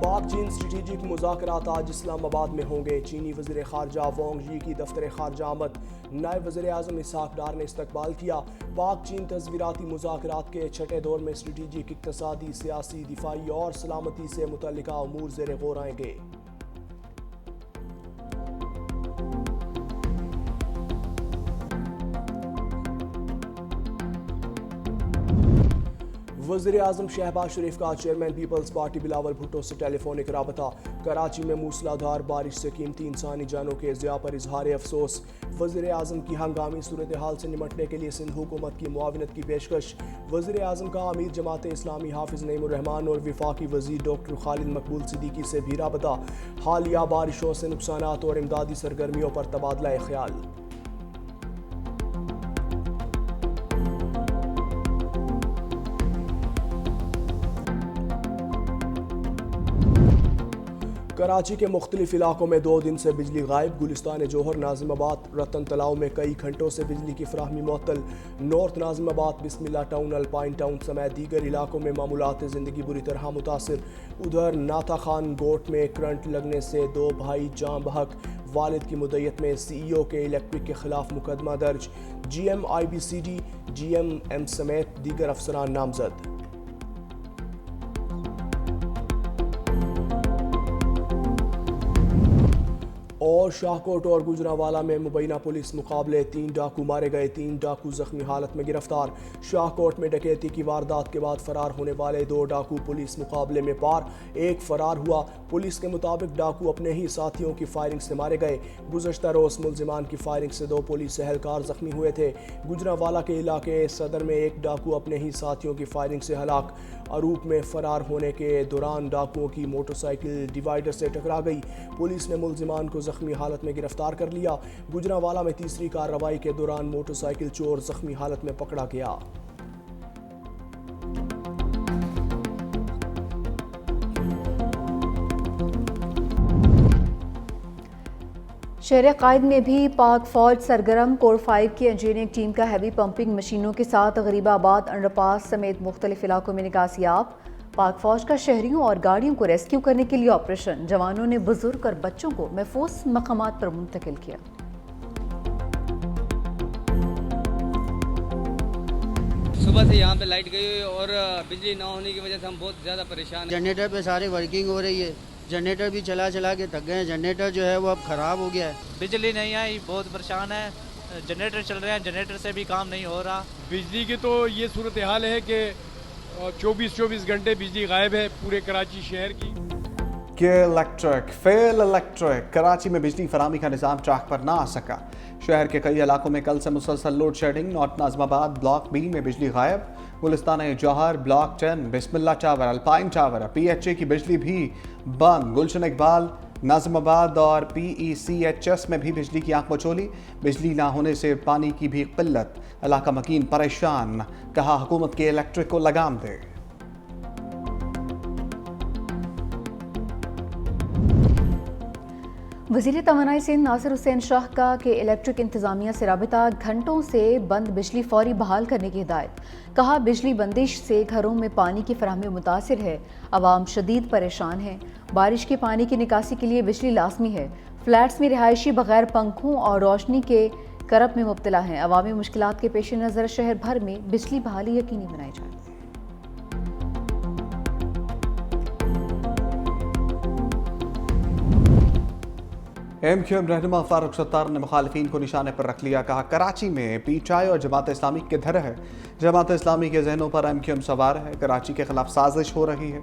पाक चीन स्ट्रेटेजिक मुज़ाकरात आज इस्लामाबाद में होंगे। चीनी वज़ीर ख़ारजा वांग यी की दफ्तर ख़ारजा आमद नायब वज़ीर आज़म इसहाक डार ने इस्तकबाल किया। पाक चीन तस्वीराती मुज़ाकरात के छठे दौर में स्ट्रेटेजिक, इक़्तिसादी, सियासी, दिफाई और सलामती से मुतल्लिका अमूर ज़ेर गौर आएंगे। वज़ीर आज़म शहबाज शरीफ का chairman people's party Bilawal Bhutto से टेलीफोनिक राबता। कराची में मूसलाधार बारिश से कीमती इंसानी जानों के ज़िया पर इजहार अफसोस। वज़ीर आज़म की हंगामी सूरत हाल से निमटने के लिए सिंध हुकूमत की मुआविनत की पेशकश। वज़ीर आज़म का अमीर जमात इस्लामी हाफिज़ नईमुर रहमान और वफाकी वज़ीर डॉक्टर खालिद मकबूल सिद्दीकी से भी राबता। हालिया बारिशों से नुकसानात और इमदादी सरगर्मियों पर तबादला ख्याल। कराची के मुख्तलिफ इलाकों में 2 दिन से बिजली गायब। गुलिस्तान जोहर, नाजिमाबाद, रतन तलाव में कई घंटों से बिजली की फराहमी मुअत्तल। नॉर्थ नाजिमाबाद, बिस्मिल्ला टाउन, अल्पाइन टाउन समेत दीगर इलाकों में मामूलात ज़िंदगी बुरी तरह मुतासिर। उधर नाथा खान गोट में करंट लगने से 2 भाई जाँ बहक। वालिद की मुद्दत में CEO के इलेक्ट्रिक के खिलाफ मुकदमा दर्ज। GM IBCD, GMM समेत दीगर अफसरान नामजद। और शाहकोट और गुजरांवाला में मुबैना पुलिस मुकाबले, 3 डाकू मारे गए, 3 डाकू जख्मी हालत में गिरफ्तार। शाहकोट में डकैती की वारदात के बाद फरार होने वाले 2 डाकू पुलिस मुकाबले में पार, 1 फरार हुआ। पुलिस के मुताबिक डाकू अपने ही साथियों की फायरिंग से मारे गए। गुज़श्ता रोज़ मुलजिमान की फायरिंग से 2 पुलिस एहलकार जख्मी हुए थे। गुजरांवाला के इलाके सदर में 1 डाकू अपने ही साथियों की फायरिंग से हलाक। अरूप में फरार होने के दौरान डाकुओं की मोटरसाइकिल डिवाइडर से टकरा गई। पुलिस ने मुलजिमान को जख्मी हालत में गिरफ्तार कर लिया। गुजरांवाला में तीसरी कार्रवाई के दौरान मोटरसाइकिल चोर जख्मी हालत में पकड़ा गया। शहर कायद में भी पाक फौज सरगर्म। कोर 5 की इंजीनियरिंग टीम का हैवी पंपिंग मशीनों के साथ गरीबाबाद अंडरपास समेत मुख्तलिफ इलाकों में निकासियाब। पाक फौज का शहरियों और गाड़ियों को रेस्क्यू करने के लिए ऑपरेशन। जवानों ने बुजुर्ग और बच्चों को महफूज मकामात पर मुंतकिल किया। सुबह से यहाँ पे लाइट गई हुई और बिजली ना होने की वजह से हम बहुत ज़्यादा परेशान हैं। जनरेटर पे सारी वर्किंग हो रही है, जनरेटर भी चला के थक गए हैं। जनरेटर जो है वो अब ख़राब हो गया है। बिजली नहीं आई, बहुत परेशान है। जनरेटर चल रहे हैं, जनरेटर से भी काम नहीं हो रहा। बिजली की तो ये सूरत हाल है कि 24 घंटे बिजली गायब है पूरे कराची शहर की। फेल इलेक्ट्रिक कराची में बिजली फराहमी का निज़ाम ट्रैक पर ना आ सका। शहर के कई इलाकों में कल से मुसलसल load shedding. North Nazimabad block B में बिजली गायब। गुलिस्तान जौहर, ब्लॉक 10, बिस्मिल्ला टावर, अल्पाइन टावर, PHA की बिजली भी बंद। गुलशन इकबाल, नाज़िमाबाद और PECHS में भी बिजली की आंख मचोली। बिजली ना होने से पानी की भी किल्लत, इलाका मकीन परेशान। कहा हुकूमत के इलेक्ट्रिक को लगाम दे। वज़ीर तवानाई सिंध नासिर हुसैन शाह का कि इलेक्ट्रिक इंतज़ामिया से राबिता, घंटों से बंद बिजली फौरी बहाल करने की हिदायत। कहा बिजली बंदिश से घरों में पानी की फराहमी मुतासिर है, अवाम शदीद परेशान है। बारिश के पानी की निकासी के लिए बिजली लाजमी है। फ्लैट्स में रिहायशी बगैर पंखों और रोशनी के करब में मुब्तला हैं। अवामी मुश्किलात के पेश नज़र शहर भर में बिजली बहाली यकीनी बनाई जाए। MQM रहनुमा फारूक सत्तार ने मुखालिफिन को निशाने पर रख लिया। कहा कराची में PTI और जमात इस्लामी किधर है। जमात इस्लामी के जहनों पर MQM सवार है। कराची के खिलाफ साजिश हो रही है।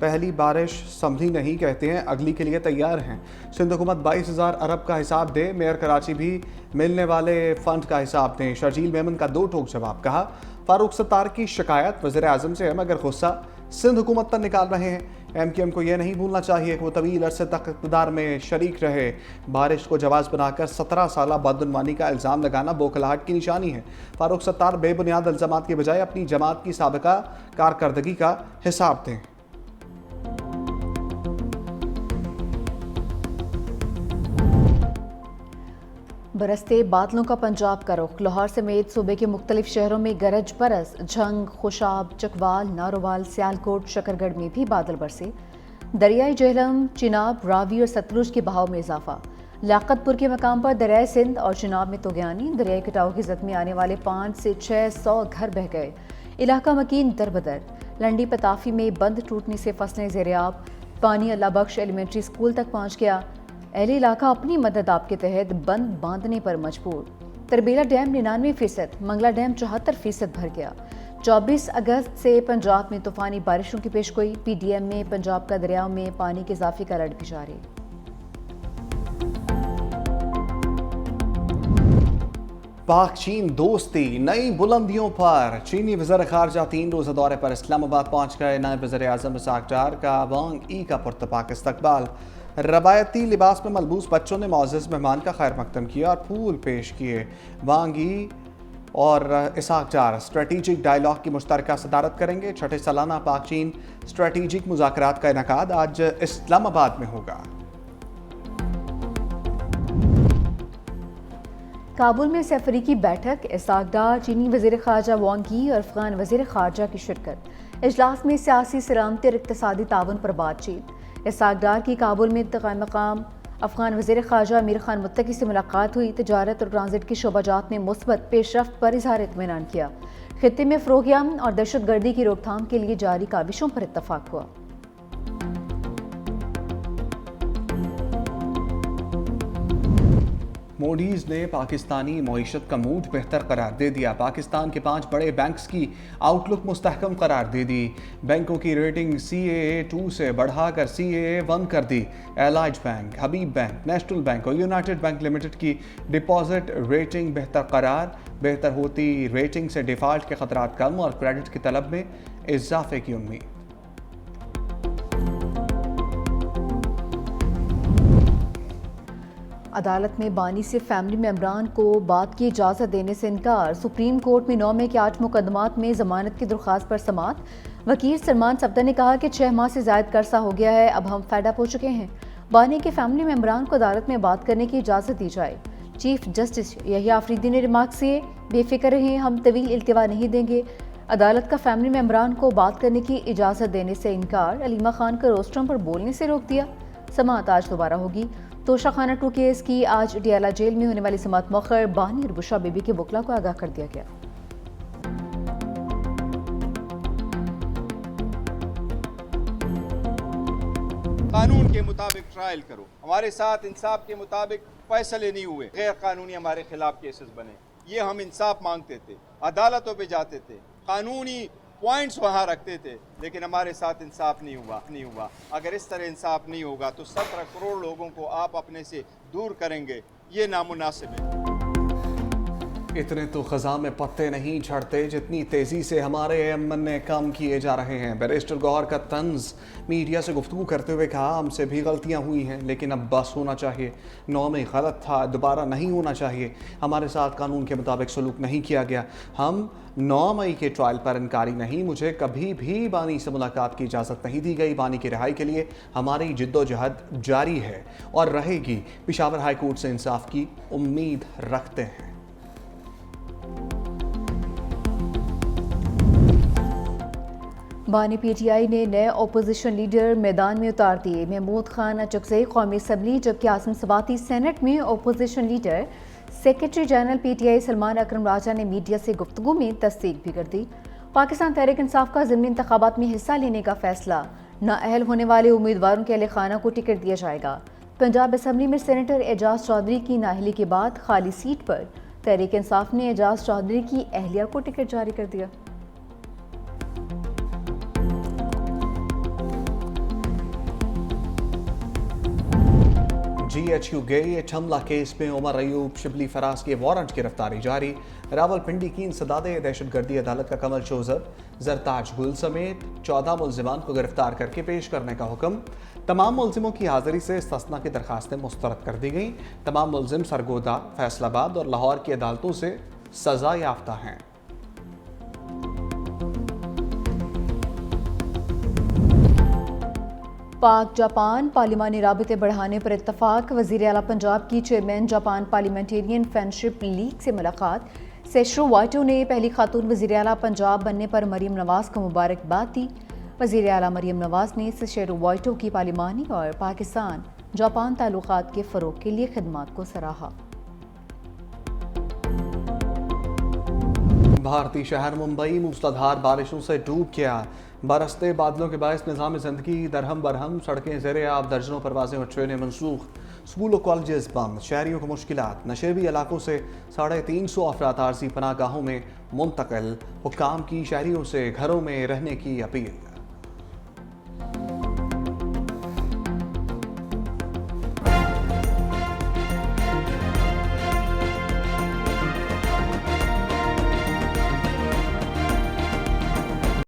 पहली बारिश समझी नहीं कहते हैं, अगली के लिए तैयार हैं। सिंध हुकूमत 22,000 अरब का हिसाब दे। मेयर कराची भी मिलने वाले फंड का हिसाब दें। शर्जील मेमन का 2 टोक जवाब। कहा फारूक सत्तार की शिकायत वज़ीर आज़म से है, मगर गुस्सा सिंध हुकूमत पर निकाल रहे हैं। MQM को यह नहीं भूलना चाहिए कि वो तवील अरसे तक इक़्तिदार में शरीक रहे। बारिश को जवाज़ बनाकर 17 साल बदउनवानी का इल्ज़ाम लगाना बौखलाहट की निशानी है। फारूक सत्तार बेबुनियाद इल्ज़ामात के बजाय अपनी जमात की साबिका कारकर्दगी का हिसाब दें। बरसते बादलों का पंजाब का रुख। लाहौर समेत सूबे के मुख्तलिफ शहरों में गरज बरस। झंग, खुशाब, चकवाल, नारोवाल, सियालकोट, शकरगढ़ में भी बादल बरसे। दरियाई झेलम, चिनाब, रावी और सतलुज के बहाव में इजाफा। लियाकतपुर के मकाम पर दरियाई सिंध और चिनाब में तोगयानी, दरियाई कटाव की जद में आने वाले 5 से 600 घर बह गए। इलाका मकीन दरबदर। लंडी पताफी में बंद टूटने से फसलें ज़ेर-ए-आब, पानी अल्लाह बख्श एलिमेंट्री स्कूल तक पहुँच गया। अहले इलाका अपनी मदद आप के तहत बंद बांधने पर मजबूर। तरबेला डैम 99%, मंगला डैम 74% भर गया। 24 अगस्त से पंजाब में तूफानी बारिशों की पेशगोई। PDM में पंजाब का दरियाओं में पानी के इजाफे का अलर्ट भी जारी। पाक चीन दोस्ती नई बुलंदियों पर। चीनी वज़ीर ख़ारजा 3 रोज़ा दौरे पर इस्लामाबाद पहुँच गए। नायब वज़ीर आज़म इसाक डार का वांग ई का पुरतपाक इस्तकबाल। रवायती लिबास में मलबूस बच्चों ने मुअज़्ज़ज़ मेहमान का खैर मकदम किया और फूल पेश किए। वांग ई और इसाक डार स्ट्रेटेजिक डायलॉग की मुश्तरका सदारत करेंगे। 6ठे सालाना पाक चीन स्ट्रेटेजिक मुज़ाकरात का इनेकाद आज इस्लामाबाद में होगा। काबुल में सैफरी की बैठक, इसाक डार, चीनी वज़ीर ख़ारजा वांग यी और अफ़गान वज़ीर ख़ारजा की शिरकत। इजलास में सियासी सलामती और इक़्तिसादी ताउन पर बातचीत। इसाक डार की काबुल में इंतकाम मकाम अफ़गान वज़ीर ख़ारजा अमीर खान मुत्तकी से मुलाकात हुई। तजारत और ट्रांजिट की शोबाजात में मुस्बत पेशरफ्त पर इज़हार इत्मीनान किया। खित्ते में फ़रोग़ और दहशत गर्दी की रोकथाम के लिए जारी काविशों पर इत्तफ़ाक़ हुआ। मोडीज़ ने पाकिस्तानी मईशत का मूड बेहतर करार दे दिया। पाकिस्तान के 5 बड़े बैंक्स की आउटलुक मुस्तहकम करार दे दी। बैंकों की रेटिंग CAA2 से बढ़ाकर CAA1 कर दी। एलाइज बैंक, हबीब बैंक, नेशनल बैंक और यूनाइटेड बैंक लिमिटेड की डिपॉजिट रेटिंग बेहतर करार। बेहतर होती रेटिंग से डिफ़ॉल्ट के खतरात कम और क्रेडिट की तलब में इजाफे की उम्मीद। अदालत में बानी से फैमिली मेम्बरान को बात की इजाज़त देने से इनकार। सुप्रीम कोर्ट में 9 मई के 8 मुकदमात में ज़मानत की दरख्वास्त पर समाअत। वकील सलमान सब्दा ने कहा कि 6 माह से ज़ायद अरसा हो गया है, अब हम फेड अप हो चुके हैं। बानी के फैमिली मेम्बरान को अदालत में बात करने की इजाज़त दी जाए। चीफ जस्टिस यहिया आफरीदी ने रिमार्क किए, बेफिक्र रहें, हम तवील इल्तिवा नहीं देंगे। अदालत का फैमिली मेम्बरान को बात करने की इजाज़त देने से इनकार। अलीमा खान का रोस्ट्रम पर बोलने से रोक दिया। समाअत आज दोबारा होगी। तोशा खाना 2 केस की आज डियाला जेल में होने वाली समाअत मौखर। बानी और बुशरा बीबी के वकला को आगाह कर दिया गया। कानून के मुताबिक ट्रायल करो। हमारे साथ इंसाफ के मुताबिक फैसले नहीं हुए, गैर कानूनी हमारे खिलाफ केसेस बने। ये हम इंसाफ मांगते थे, अदालतों पे जाते थे, कानूनी पॉइंट्स वहाँ रखते थे, लेकिन हमारे साथ इंसाफ नहीं हुआ। अगर इस तरह इंसाफ नहीं होगा तो 17 करोड़ लोगों को आप अपने से दूर करेंगे, ये नामुनासिब है। इतने तो ख़ज़ा में पत्ते नहीं झड़ते जितनी तेज़ी से हमारे एमएनए काम किए जा रहे हैं। बैरिस्टर गौहर का तंज मीडिया से गुफ्तगू करते हुए कहा, हमसे भी गलतियां हुई हैं, लेकिन अब बस होना चाहिए। 9 में गलत था, दोबारा नहीं होना चाहिए। हमारे साथ कानून के मुताबिक सलूक नहीं किया गया। हम 9 मई के ट्रायल पर इनकारी नहीं। मुझे कभी भी बानी से मुलाकात की इजाज़त नहीं दी गई। बानी की रिहाई के लिए हमारी जिद्दोजहद जारी है और रहेगी। पेशावर हाई कोर्ट से इंसाफ की उम्मीद रखते हैं। बानी PTI ने नए अपोजिशन लीडर मैदान में उतार दिए। महमूद खान अचकज़ई कौमी असम्बली, जबकि आसिम सवाती सेनेट में opposition leader. Secretary general PTI Salman Akram Raja ने मीडिया से गुफ्तगू में तस्दीक भी कर दी। पाकिस्तान तहरीक इंसाफ का ज़िमनी इंतखाबात में हिस्सा लेने का फैसला। नाअहल होने वाले उम्मीदवारों के अहले खाना को टिकट दिया जाएगा। पंजाब असम्बली में सेनेटर एजाज चौधरी की नाअहली के बाद खाली सीट पर तहरीक इंसाफ ने एजाज चौधरी की अहलिया को टिकट जारी कर दिया। GHQ गए हमला केस में उमर अयूब, शिबली फराज की वारंट गिरफ्तारी जारी। रावलपिंडी की इंसदादे दहशतगर्दी अदालत का कमल शोजब, जरताज गुल समेत 14 मुल्जिमान को गिरफ्तार करके पेश करने का हुक्म। तमाम मुल्जिमों की हाजिरी से इस्तिस्ना की दरखास्तें मुस्तरद कर दी गई। तमाम मुल्जिम सरगोदा, फैसलाबाद और लाहौर की अदालतों से सजा याफ्ता हैं। पाक जापान पार्लिमानी राबिते बढ़ाने पर इत्तफाक। वज़ीर आला पंजाब की chairman Japan parliamentarian friendship league से मुलाकात। सेशरो वाइटो ने पहली खातून वज़ीर आला पंजाब बनने पर मरीम नवाज को मुबारकबाद दी। वज़ीर आला मरियम नवाज ने सेशेरो वाइटो की पार्लिमानी और पाकिस्तान जापान ताल्लुकात के फ़रोग के लिए खिदमात को सराहा। भारतीय शहर मुंबई मूसलाधार बारिशों से डूब गया। बरसते बादलों के बायस निज़ाम ज़िंदगी दरहम बरहम, सड़कें ज़ेरे आब, दर्जनों परवाजें और ट्रेनें मनसूख, स्कूल और कॉलेजेस बंद, शहरियों को मुश्किलात। नशेबी इलाकों से 350 अफराद आरजी पनागाहों में मुंतकिल। हुक्काम की शहरियों से घरों में रहने की अपील।